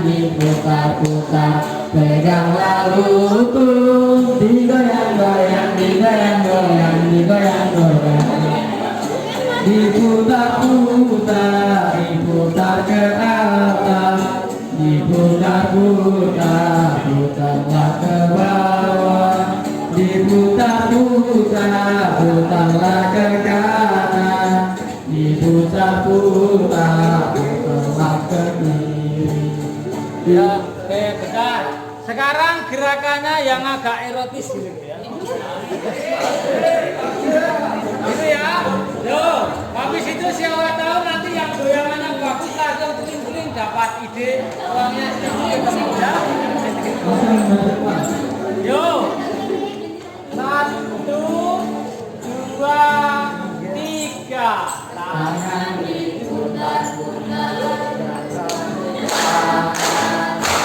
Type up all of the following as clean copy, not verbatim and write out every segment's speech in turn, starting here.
diputar-putar, pegang lalu turun, digoyang-goyang, digoyang-goyang, digoyang-goyang, diputar-putar, diputar ke atas, diputar-putar, putarlah ke bawah, diputar-putar, putarlah ke kanan, diputar-putar, putarlah ke kiri. Ya, bentar. Sekarang gerakannya yang agak erotis gitu ya. Itu ya. Yo, habis itu siapa tahu nanti yang goyangannya bagus langsung puling-puling dapat ide uangnya sedikit ya. Yo. 1, 2, 3. Tangan diputar-putar,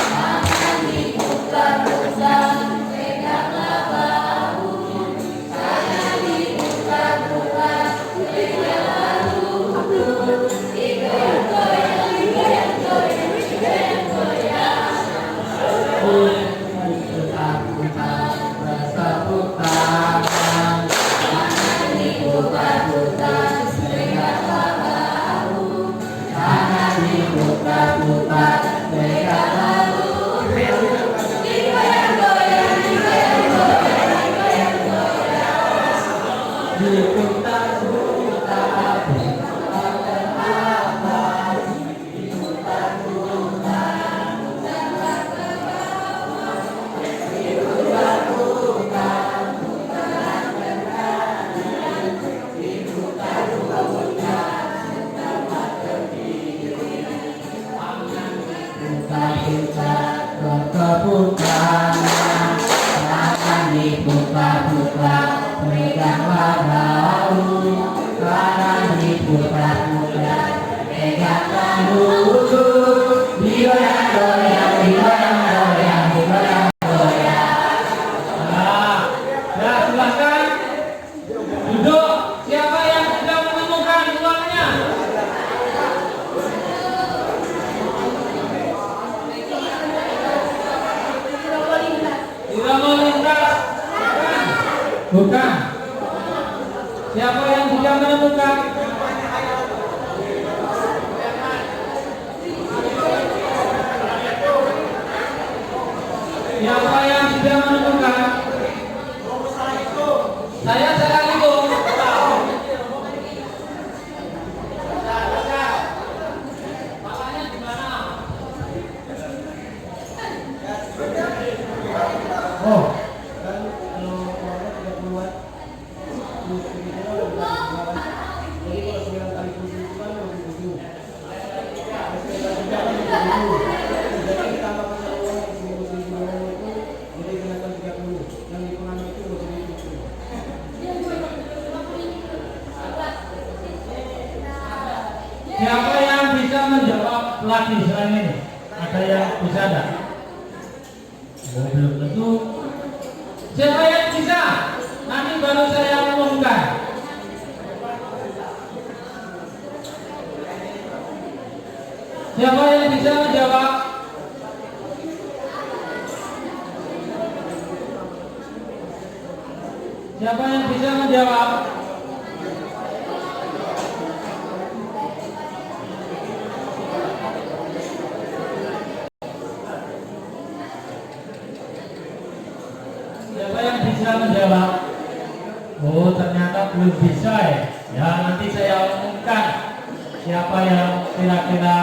tangan diputar-putar, peganglah bahu, tangan diputar-putar, peganglah lutut, digoyang-goyang, digoyang-goyang, digoyang-goyang, diputar-putar, bertepuk tangan, tangan diputar-putar, peganglah bahu, tangan diputar-putar, peganglah lutut, digoyang-goyang, digoyang-goyang, digoyang-goyang, diputar-putar, peganglah ke atas, diputar-putar, putarlah ke bawah, diputar-putar, putarlah ke kanan, diputar-putar, putarlah ke kiri, tangan diputar-putar, bertepuk tangan, tangan diputar-putar, peganglah bahu, tangan diputar-putar, peganglah lutut, digoyang-goyang, digoyang-goyang, digoyang-goyang. Nah, ya silakan duduk. Siapa yang sudah menemukan uangnya? Tidak mau lintas. Bukan. Siapa yang sudah menemukan? Siapa yang sudah menemukan? Saya sekaligus. Makanya gimana? Oh, kan kalau uangnya 30-an, terus kira-kira udah berapa? Jadi kalau 9 kali 7 itu kan 27. Jadi ditambahkan sama uang yang 10.000 itu, jadi kenakan 30. Yang di pengamen itu 20.000. Siapa yang bisa menjawab lagi selain ini? Ada yang bisa enggak? Oh, belum tentu. Siapa yang bisa? Nanti baru saya umumkan. Siapa yang bisa menjawab? Siapa yang bisa menjawab? Siapa yang bisa menjawab? Oh, ternyata belum bisa ya. Ya, nanti saya umumkan siapa yang kira-kira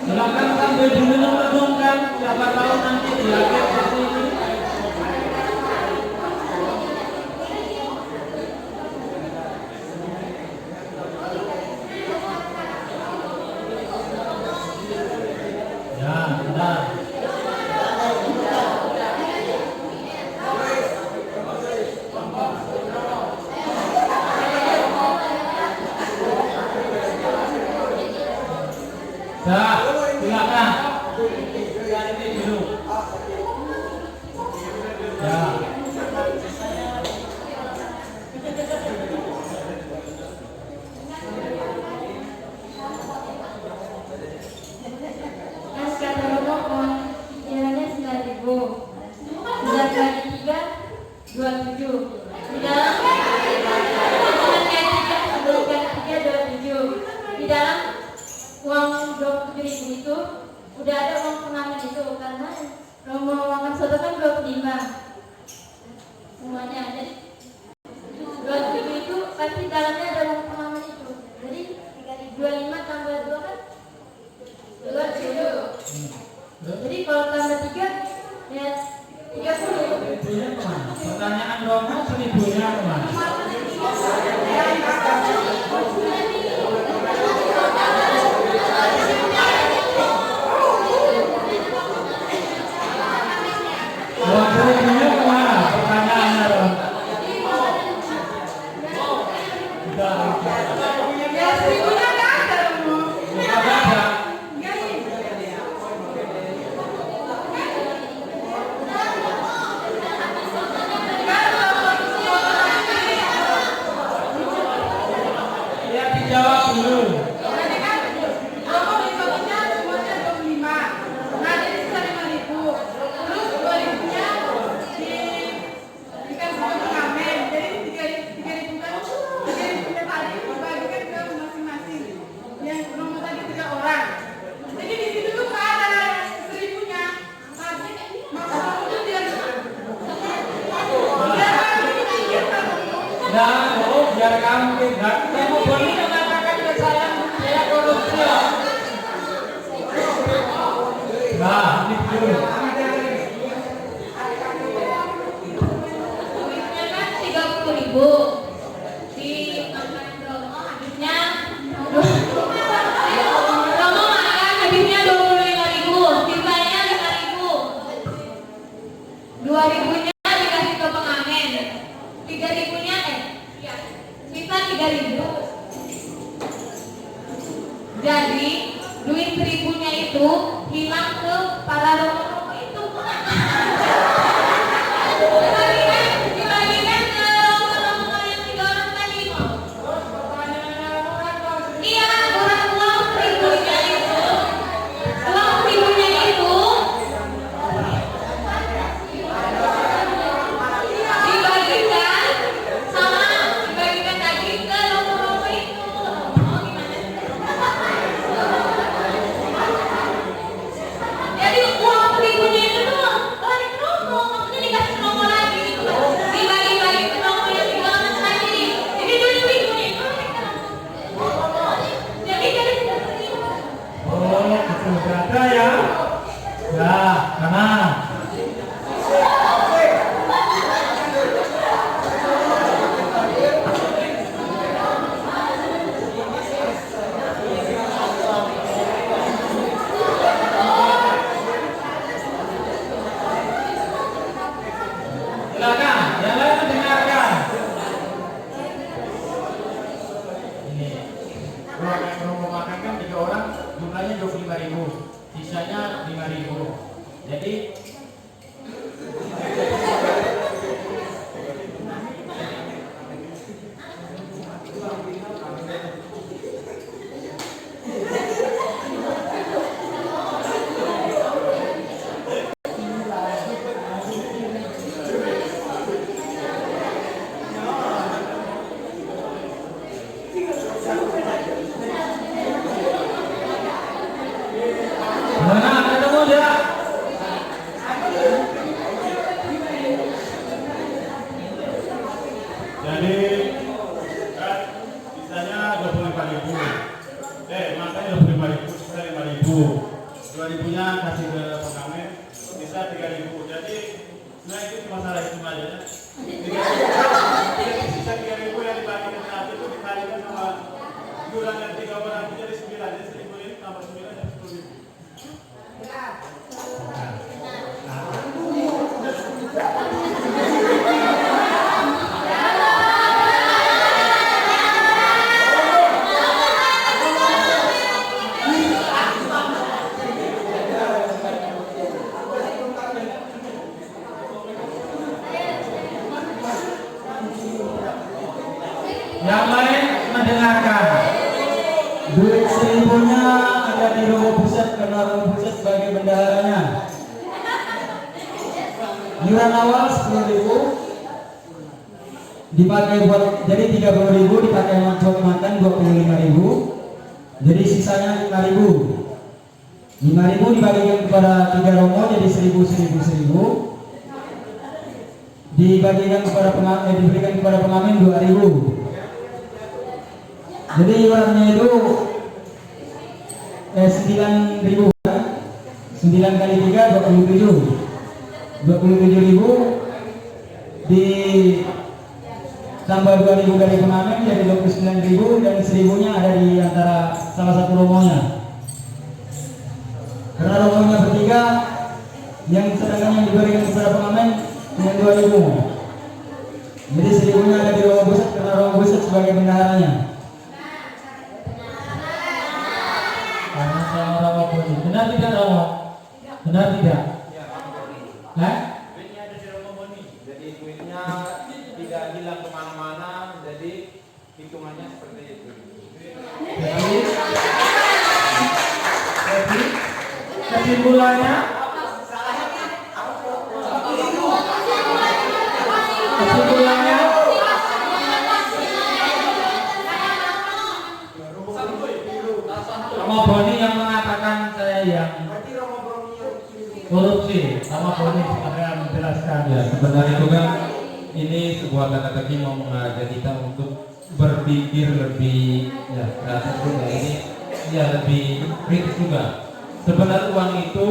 silakan sambil dulu merenungkan, siapa tahu nanti di akhir sesi ini. Ya, benar. berarti dalamnya ada uang pengaman itu. Jadi 25 tambah 2 kan 20. Jadi kalau tambah 3 ya 30. Seribunya kemana? Pertanyaan Romo, seribunya kemana? Uang seribunya kemana? Pertanyaannya Romo. Ya seribunya nggak ada Romo. Nggak ada. Ya dijawab dulu. Jadi kan Romo dibaginya semuanya 25. Nah jadi sisa 5.000. Terus 2.000-nya dikasih ke pengamen. Jadi 3.000 kan 3.000-nya tadi dibagikan ke masing-masing. Yang Romo tadi 3 orang. Jadi di situ tuh nggak ada 1.000-nya. Tapi maksud Romo tuh dia Nah, biar kamu tidak, kamu boleh mengatakan ke saya korupsi. Nah, ini dulu. Duitnya kan 30.000. Di angkat Romo habisnya Romo makan habisnya 25.000. Sisanya 5.000. 2.000-nya dikasih ke pengamen. 3.000-nya sisa 3.000. Jadi duit 1.000-nya itu hilang ke para romo itu. Dibagikan ke romo yang 3 orang tadi. Iya, uang 1.000-nya itu. Uang 1.000-nya itu dibagikan lagi ke romo-romo itu. Oh, gimana? Jadi uang 1.000-nya itu tuh balik ke romo, maksudnya dikasih ke romo lagi gitu kan. Dibagi-bagi ke romo yang 3 orang tadi. Jadi duit 1.000-nya itu balik ke romo. Jadi tidak terima. Oh, itu berada ya. Ya, karena silakan, yang lain mendengarkan. Ini Kalau yang Romo makan kan 3 orang jumlahnya 25.000, sisanya 5.000. Jadi mana ketemu dia? Jadi kan sisanya 25.000. Makanya 25.000 sisa 5.000. 2.000-nya kasih ke pengamen, sisa 3.000. Jadi nah itu cuma masalah itu aja. Sisa 3.000 yang dibagikan saat itu dikalikan sama iuran yang 3 orang jadi 9. Jadi 1.000 ini tambah 9 jadi 10.000. Yang lain mendengarkan. Duit 1.000-nya ada di Romo Pusat karena Romo Pusat sebagai bendaharanya. Iuran awal 10.000 dipakai buat, jadi 30.000 dipakai buat makan 25.000. Jadi sisanya 5.000. 5.000 dibagikan kepada 3 Romo jadi 1.000. Dibagikan kepada pengamen, diberikan kepada pengamen 2.000. Jadi ibaratnya itu 9.000 kan? 9 kali 3 27.000 di tambah 2.000 dari pengamen jadi 29.000 dan 1.000-nya ada di antara salah satu romonya. Karena romonya bertiga, yang sedangkan yang diberikan kepada pengamen cuma 2.000. Jadi 1.000-nya ada di romo pusat karena romo pusat sebagai bendaharanya. Karena sama Romo Boni. Benar tidak Romo? Benar tidak? Hah? Duitnya ada di Romo Boni. Jadi duitnya tidak hilang kemana-mana. Jadi hitungannya seperti itu. Jadi kesimpulannya Romo Boni yang mengatakan saya yang korupsi. Romo Boni sebenarnya menjelaskan. Ya, sebenarnya itu kan ini sebuah kata-kata mau mengajak kita untuk berpikir lebih kreatif juga. Ini ya lebih kritis juga. Sebenarnya uang itu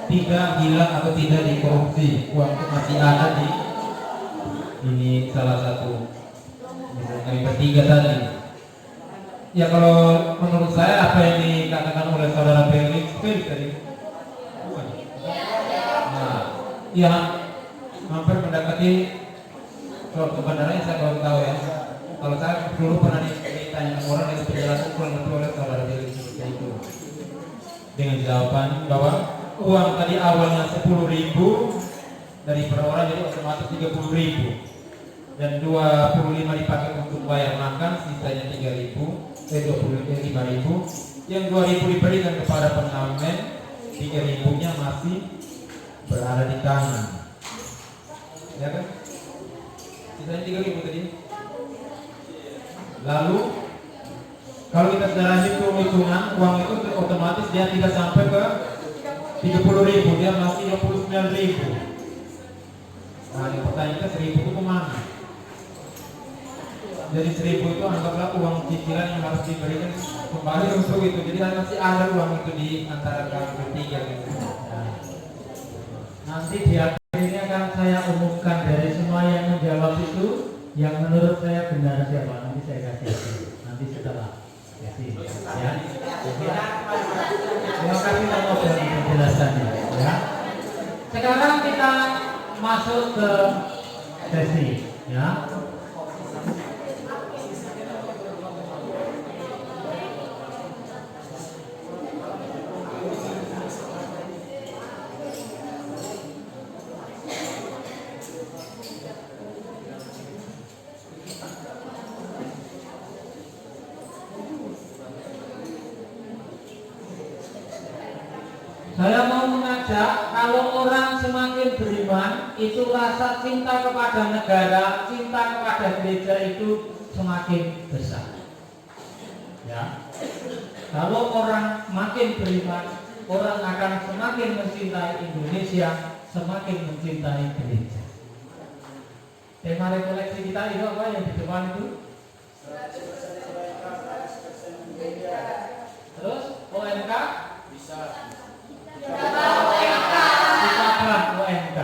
tidak hilang atau tidak dikorupsi. Uang itu masih ada di ini salah satu kami bertiga tadi. Ya kalau menurut saya apa yang dikatakan oleh saudara Felix tadi, nah, ya hampir mendekati kalau kebenarannya saya baru tahu ya. Kalau saya dulu pernah ditanya orang yang penjelasan kurang lebih oleh saudara Felix seperti itu dengan jawaban bahwa uang tadi awalnya 10.000 dari per orang jadi otomatis 30.000 dan 25 dipakai untuk bayar makan, sisanya 25.000, yang 2.000 diberikan kepada pengamen, 3.000-nya masih berada di tangan, ya kan? Sisanya 3.000 tadi. Lalu kalau kita secara hitungan uang itu otomatis dia tidak sampai ke 30.000, dia masih 29.000. Nah, yang pertanyaannya 1.000 itu kemana? Jadi 1.000 itu anggaplah uang cicilan yang harus diberikan kembali untuk itu. Jadi masih ada uang itu di antara kami bertiga gitu. Nah, nanti di akhir ini akan saya umumkan dari semua yang menjawab itu yang menurut saya benar siapa. Nanti saya kasih nanti setelah ya. Terima kasih Romo dari penjelasannya ya. Sekarang kita masuk ke sesi ya. Saya mau mengajak, kalau orang semakin beriman, itu rasa cinta kepada negara, cinta kepada gereja itu semakin besar. Ya, kalau orang makin beriman, orang akan semakin mencintai Indonesia, semakin mencintai gereja. Tema rekoleksi kita itu apa yang di depan itu? Terus ONK bisa. Kita ONK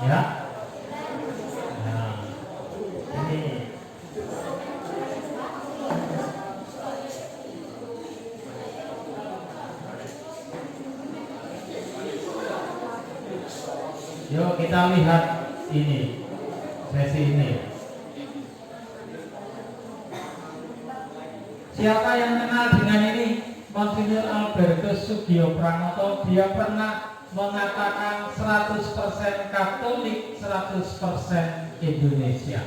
ya. Nah, ini yuk kita lihat ini sesi ini. Siapa yang kenal dengan ini? Monsignor Albertus Sugio Pranoto. Dia pernah mengatakan 100% Katolik, 100% Indonesia.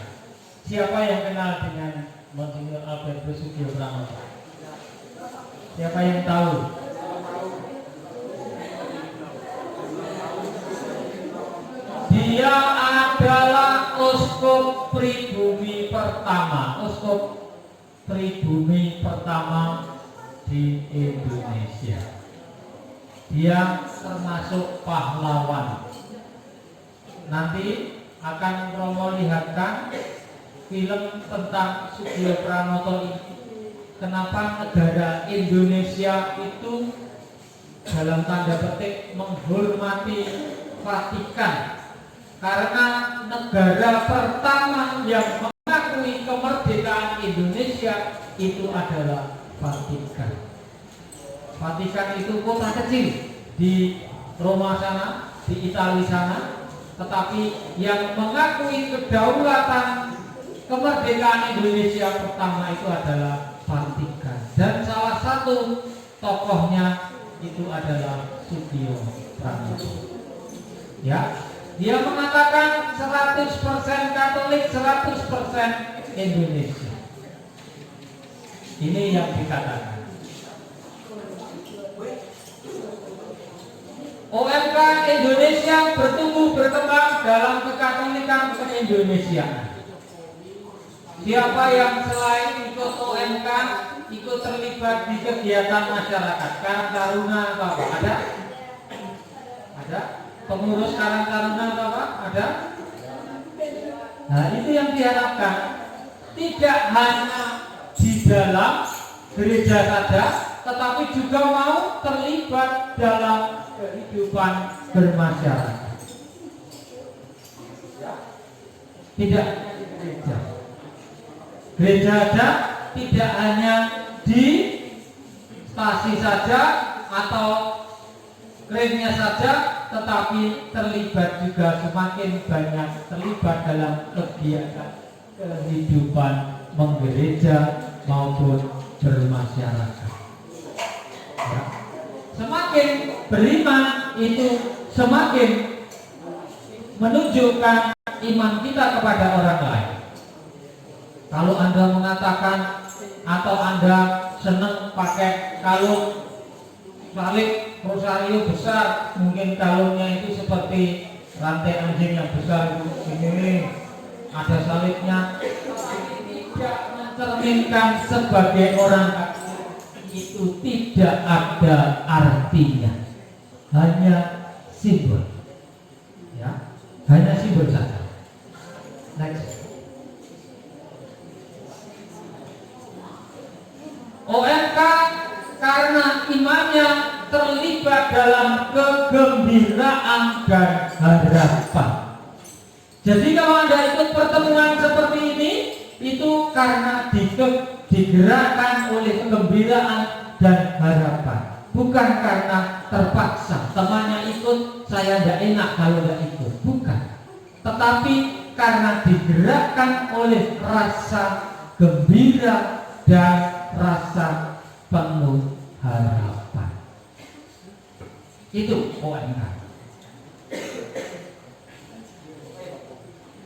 Siapa yang kenal dengan Monsignor Albertus Sugio Pranoto? Siapa yang tahu? Dia adalah uskup pribumi pertama, uskup pribumi pertama di Indonesia. Dia termasuk pahlawan. Nanti akan Romo lihatkan film tentang Sugio Pranoto ini. kenapa negara Indonesia itu dalam tanda petik menghormati Vatikan? Karena negara pertama yang mengakui kemerdekaan Indonesia itu adalah Vatikan. Vatikan itu kota kecil di Roma sana, di Italia sana, tetapi yang mengakui kedaulatan kemerdekaan Indonesia pertama itu adalah Vatikan. Dan salah satu tokohnya itu adalah Sudio Pranoto. Ya, dia mengatakan 100% Katolik, 100% Indonesia. Ini yang dikatakan. OMK Indonesia bertumbuh berkembang dalam kekatolikan ke-Indonesiaan. Siapa yang selain ikut OMK ikut terlibat di kegiatan masyarakat Karang Taruna atau apa? Ada? Ada? Pengurus Karang Taruna atau apa? Ada? Nah, itu yang diharapkan. Tidak hanya di dalam gereja saja, tetapi juga mau terlibat dalam kehidupan bermasyarakat. Tidak gereja. Gereja ada tidak hanya di stasi saja atau kerennya saja, tetapi terlibat juga semakin banyak terlibat dalam kegiatan kehidupan menggereja maupun bermasyarakat. Ya. Semakin beriman itu semakin menunjukkan iman kita kepada orang lain. Kalau Anda mengatakan atau Anda senang pakai kalung salib rosario besar, mungkin kalungnya itu seperti rantai anjing yang besar ini, ada salibnya, tidak mencerminkan sebagai orang itu tidak ada artinya, hanya simbol, ya, hanya simbol saja. Next. OMK karena imannya terlibat dalam kegembiraan dan harapan. Jadi kalau Anda ikut pertemuan seperti ini, itu karena digerakkan oleh kegembiraan dan harapan, bukan karena terpaksa. Temannya ikut, saya tidak enak kalau tidak ikut, bukan. Tetapi karena digerakkan oleh rasa gembira dan rasa penuh harapan. Itu OMK.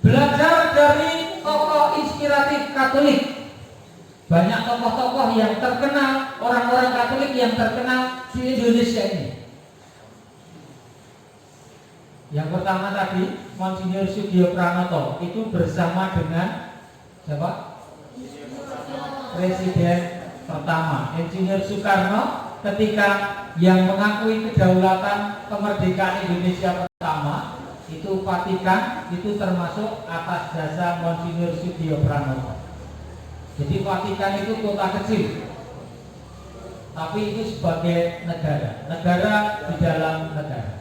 Belajar dari tokoh inspiratif Katolik. Banyak tokoh-tokoh yang terkenal, orang-orang Katolik yang terkenal di Indonesia ini. Yang pertama tadi Monsinyur Sudio Pranoto, itu bersama dengan siapa? Presiden pertama Insinyur Soekarno, ketika yang mengakui kedaulatan kemerdekaan Indonesia pertama itu Vatikan, itu termasuk atas jasa Monsinyur Sudio Pranoto. Jadi Vatikan itu kota kecil, tapi itu sebagai negara di dalam negara.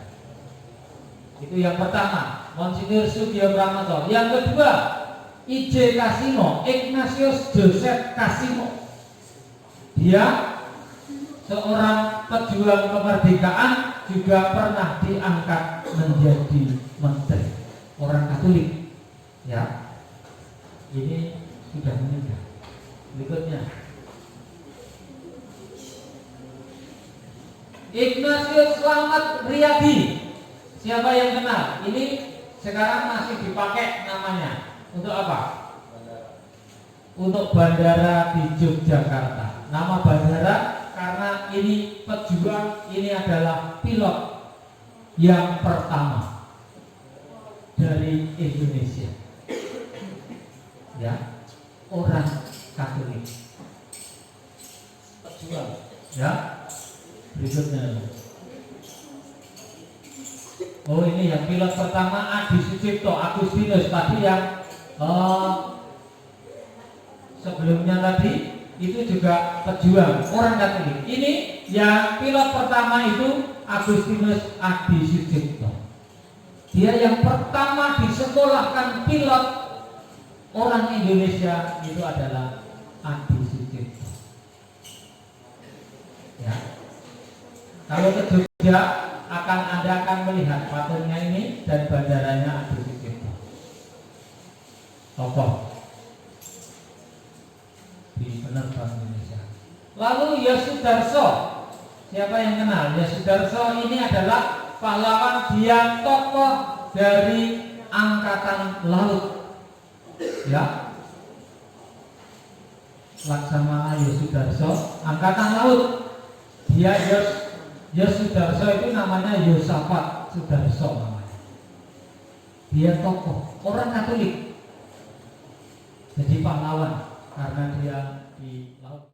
Itu yang pertama, Monsinyur Sudio Pranoto. Yang kedua, I.J. Kasino, Ignatius Joseph Kasino. Dia seorang pejuang kemerdekaan, juga pernah diangkat menjadi menteri, orang Katolik. Ya, ini sudah meninggal. Berikutnya, Ignatius Slamet Riyadi. Siapa yang kenal? Ini sekarang masih dipakai namanya. Untuk apa? Untuk bandara di Yogyakarta. Nama bandara karena ini pejuang, ini adalah pilot yang pertama dari Indonesia. Ya, orang Katolik. Pejuang. Ya. Berikutnya. Oh, ini yang pilot pertama Adi Sucipto Agustinus tadi yang sebelumnya tadi itu juga pejuang orang Katolik. Ini yang pilot pertama itu Agustinus Adi Sucipto. Dia yang pertama disekolahkan pilot orang Indonesia itu adalah Adi Sucipto. Ya. Kalau ke Jogja Anda akan melihat patungnya ini dan bandaranya Adi Sucipto. Tokoh di penerbang Indonesia. Lalu Yosudarso, siapa yang kenal? Yosudarso ini adalah pahlawan, dia tokoh dari Angkatan Laut. Ya, Laksamana Yosudarso, Angkatan Laut. Dia Yosudarso itu namanya Yosafat Sudarso namanya. Dia tokoh orang Katolik, jadi pahlawan karena dia di laut.